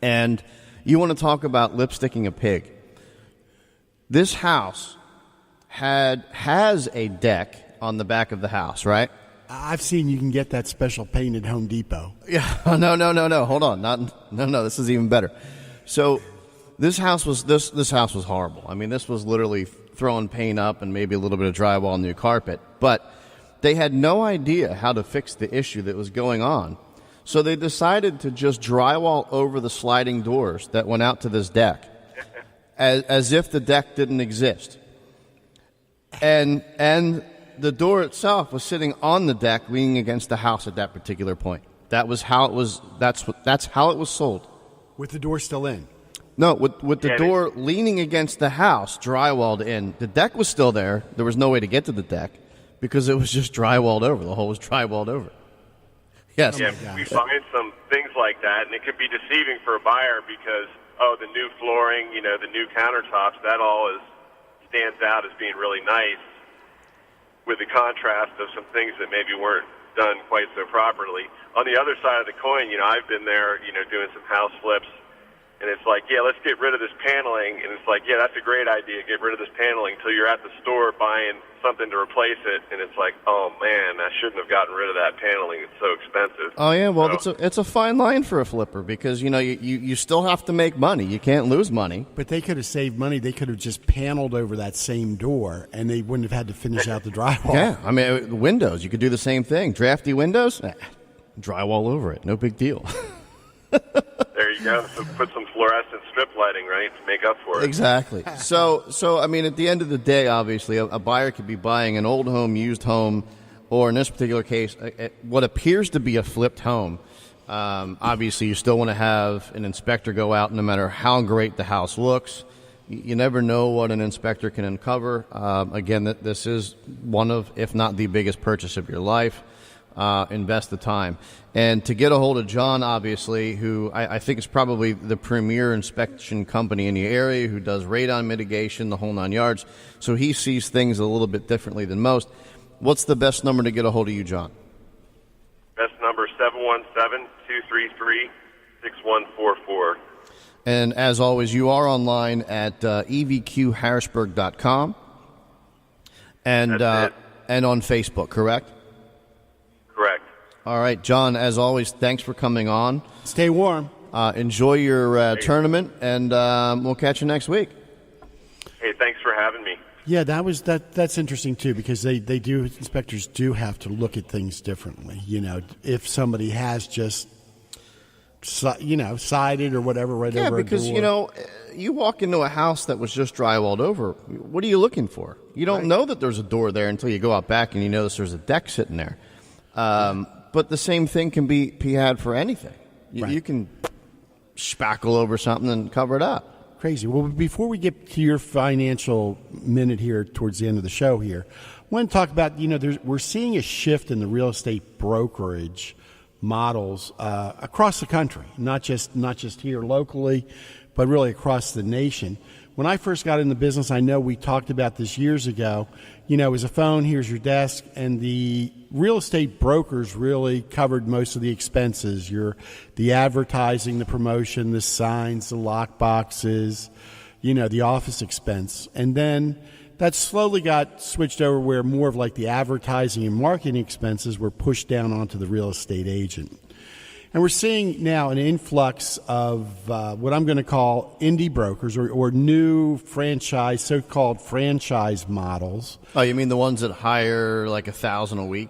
and you want to talk about lipsticking a pig. This house has a deck on the back of the house, right? I've seen you can get that special paint at Home Depot. Yeah. No. Hold on. No. This is even better. So this house was horrible. I mean, this was literally throwing paint up and maybe a little bit of drywall and new carpet. But they had no idea how to fix the issue that was going on. So they decided to just drywall over the sliding doors that went out to this deck as if the deck didn't exist. And the door itself was sitting on the deck, leaning against the house at that particular point. That was how it was. That's how it was sold. With the door still in. No, with the door leaning against the house, drywalled in. The deck was still there. There was no way to get to the deck because it was just drywalled over. The hole was drywalled over. Yes. Yeah, we find some things like that, and it could be deceiving for a buyer because the new flooring, the new countertops, that all stands out as being really nice, with the contrast of some things that maybe weren't done quite so properly. On the other side of the coin, I've been there, doing some house flips, and it's like, yeah, let's get rid of this paneling, and it's like, yeah, that's a great idea, get rid of this paneling, until you're at the store buying something to replace it, and it's like, oh man, I shouldn't have gotten rid of that paneling, it's so expensive. Oh yeah, well, it's a fine line for a flipper because, you still have to make money, you can't lose money. But they could have saved money, they could have just paneled over that same door, and they wouldn't have had to finish out the drywall. Yeah, I mean, windows, you could do the same thing. Drafty windows, drywall over it, no big deal. There you go. So put some fluorescent strip lighting, right, to make up for it. Exactly. So I mean, at the end of the day, obviously, a buyer could be buying an old home, used home, or in this particular case, what appears to be a flipped home. Obviously, you still want to have an inspector go out, no matter how great the house looks. You never know what an inspector can uncover. Again, this is one of, if not the biggest purchase of your life. Invest the time. And to get a hold of John, obviously, who I think is probably the premier inspection company in the area, who does radon mitigation, the whole 9 yards, so he sees things a little bit differently than most. What's the best number to get a hold of you, John? Best number, 717-233-6144. And as always, you are online at evqharrisburg.com and on Facebook, correct? Correct. All right, John, as always, thanks for coming on. Stay warm. Enjoy your tournament, and we'll catch you next week. Hey, thanks for having me. Yeah, that's interesting, too, because inspectors do have to look at things differently. If somebody has just, sided or whatever over a door. Yeah, because, you walk into a house that was just drywalled over, what are you looking for? You don't know that there's a door there until you go out back and you notice there's a deck sitting there. But the same thing can be had for anything. You can spackle over something and cover it up. Crazy. Well, before we get to your financial minute here towards the end of the show here, I want to talk about, we're seeing a shift in the real estate brokerage models across the country, not just here locally, but really across the nation. When I first got in the business, I know we talked about this years ago, it was a phone, here's your desk, and the real estate brokers really covered most of the expenses, the advertising, the promotion, the signs, the lock boxes, the office expense. And then that slowly got switched over where more of like the advertising and marketing expenses were pushed down onto the real estate agent. And we're seeing now an influx of what I'm going to call indie brokers or new franchise, so-called franchise models. Oh, you mean the ones that hire like 1,000 a week?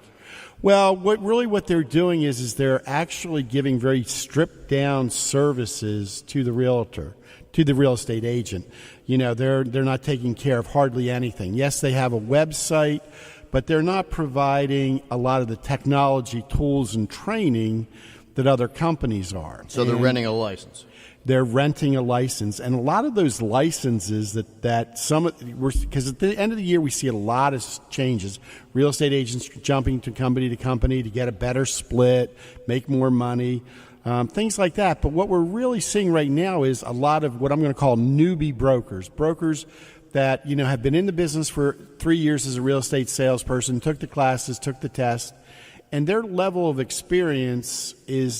Well, what they're doing is they're actually giving very stripped down services to the realtor, to the real estate agent. You know, they're not taking care of hardly anything. Yes, they have a website, but they're not providing a lot of the technology tools and training that other companies are. So they're renting a license. They're renting a license, and a lot of those licenses that some, because at the end of the year we see a lot of changes. Real estate agents jumping to company to get a better split, make more money, things like that. But what we're really seeing right now is a lot of what I'm going to call newbie brokers that have been in the business for 3 years as a real estate salesperson, took the classes, took the test, and their level of experience is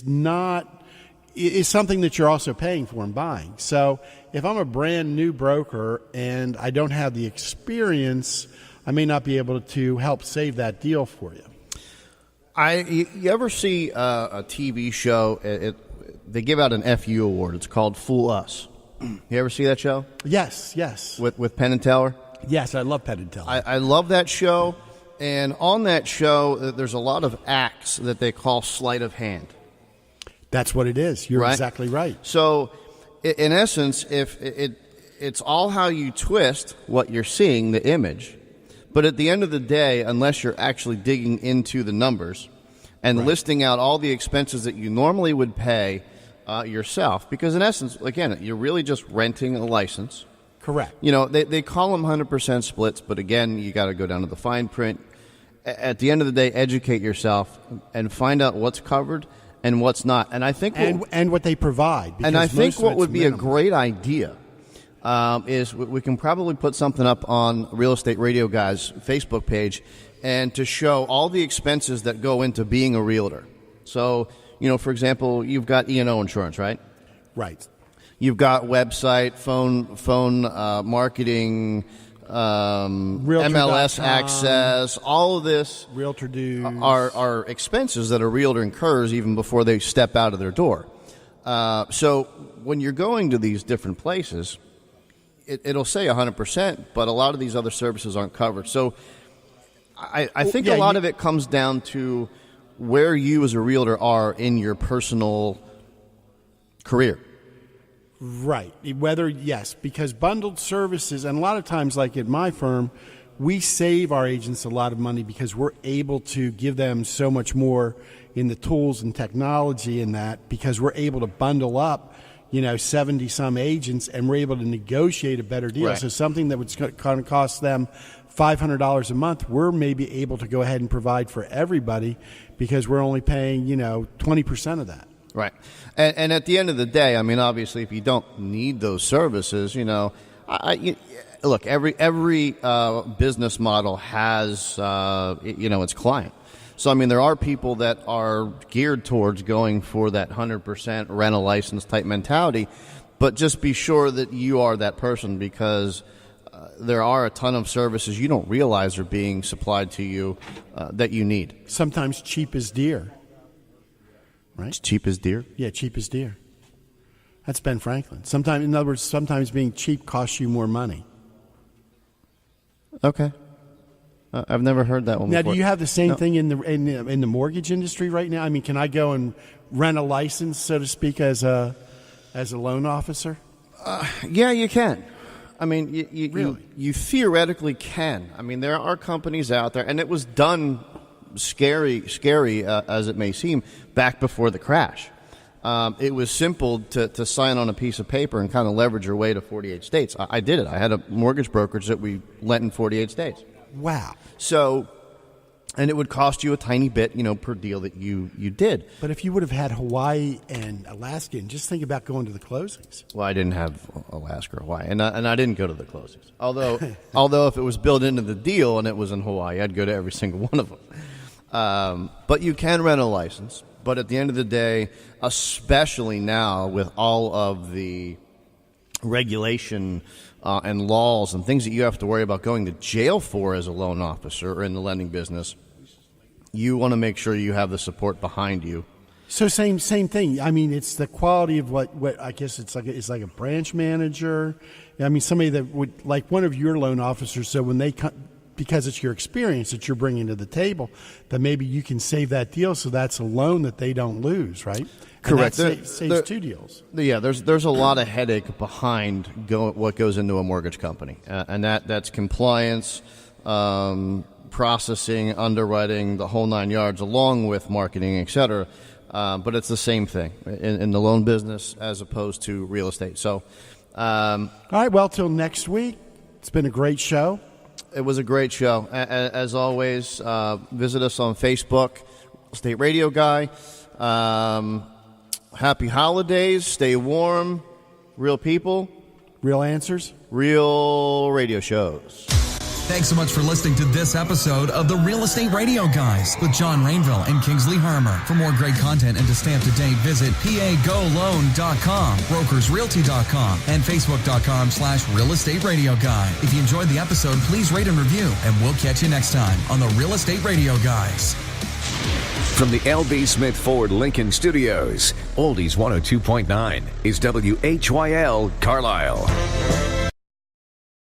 something that you're also paying for and buying. So if I'm a brand new broker and I don't have the experience, I may not be able to help save that deal for you. You ever see a TV show? They give out an FU award. It's called Fool Us. You ever see that show? Yes. With Penn and Teller? Yes, I love Penn and Teller. I love that show. And on that show, there's a lot of acts that they call sleight of hand. That's what it is. You're right? Exactly right. So, in essence, if it's all how you twist what you're seeing, the image. But at the end of the day, unless you're actually digging into the numbers and listing out all the expenses that you normally would pay yourself, because in essence, again, you're really just renting a license. Correct. They call them 100% splits, but again, you got to go down to the fine print. At the end of the day, educate yourself and find out what's covered and what's not. And I think and what they provide. And I think what would be minimal. a great idea is we can probably put something up on Real Estate Radio Guys' Facebook page and to show all the expenses that go into being a realtor. So, for example, you've got E&O insurance, right? Right. You've got website, phone marketing, MLS access, all of this realtor dues are expenses that a realtor incurs even before they step out of their door. So when you're going to these different places, it'll say 100%, but a lot of these other services aren't covered. So I think a lot of it comes down to where you as a realtor are in your personal career. Right. Yes, because bundled services, and a lot of times, like at my firm, we save our agents a lot of money because we're able to give them so much more in the tools and technology in that, because we're able to bundle up, 70-some agents, and we're able to negotiate a better deal. Right. So something that would kind of cost them $500 a month, we're maybe able to go ahead and provide for everybody because we're only paying, 20% of that. Right. And at the end of the day, I mean, obviously, if you don't need those services, look, every business model has, its client. So, I mean, there are people that are geared towards going for that 100% rent a license type mentality, but just be sure that you are that person, because there are a ton of services you don't realize are being supplied to you that you need. Sometimes cheap is dear. Right? It's cheap as deer? Yeah, cheap as deer. That's Ben Franklin. In other words, sometimes being cheap costs you more money. Okay. I've never heard that one now, before. do you have the same thing in the mortgage industry right now? I mean, can I go and rent a license, so to speak, as a loan officer? Yeah, you can. I mean, really? you theoretically can. I mean, there are companies out there, and it was done scary as it may seem, back before the crash. It was simple to sign on a piece of paper and kind of leverage your way to 48 states. I did it. I had a mortgage brokerage that we lent in 48 states. Wow. So, and it would cost you a tiny bit, per deal that you did. But if you would have had Hawaii and Alaska, and just think about going to the closings. Well, I didn't have Alaska or Hawaii, and I didn't go to the closings. Although if it was built into the deal and it was in Hawaii, I'd go to every single one of them. But you can rent a license. But at the end of the day, especially now with all of the regulation and laws and things that you have to worry about going to jail for as a loan officer or in the lending business, you want to make sure you have the support behind you So same thing. I mean, it's the quality of what I guess it's like a branch manager. I mean, somebody that would, like one of your loan officers. So when they come, because it's your experience that you're bringing to the table, that maybe you can save that deal. So that's a loan that they don't lose, right? Correct. And that saves two deals. Yeah, there's a lot of headache behind what goes into a mortgage company, and that's compliance, processing, underwriting, the whole 9 yards, along with marketing, et cetera. But it's the same thing in the loan business as opposed to real estate. So, all right. Well, till next week. It's been a great show. It was a great show. As always, visit us on Facebook, State Radio Guy. Happy holidays. Stay warm. Real people. Real answers. Real radio shows. Thanks so much for listening to this episode of the Real Estate Radio Guys with John Rainville and Kingsley Harmer. For more great content and to stay up to date, visit pagoloan.com, brokersrealty.com, and facebook.com/Real Estate Radio Guy. If you enjoyed the episode, please rate and review, and we'll catch you next time on the Real Estate Radio Guys. From the L.B. Smith Ford Lincoln Studios, Oldies 102.9 is WHYL Carlisle.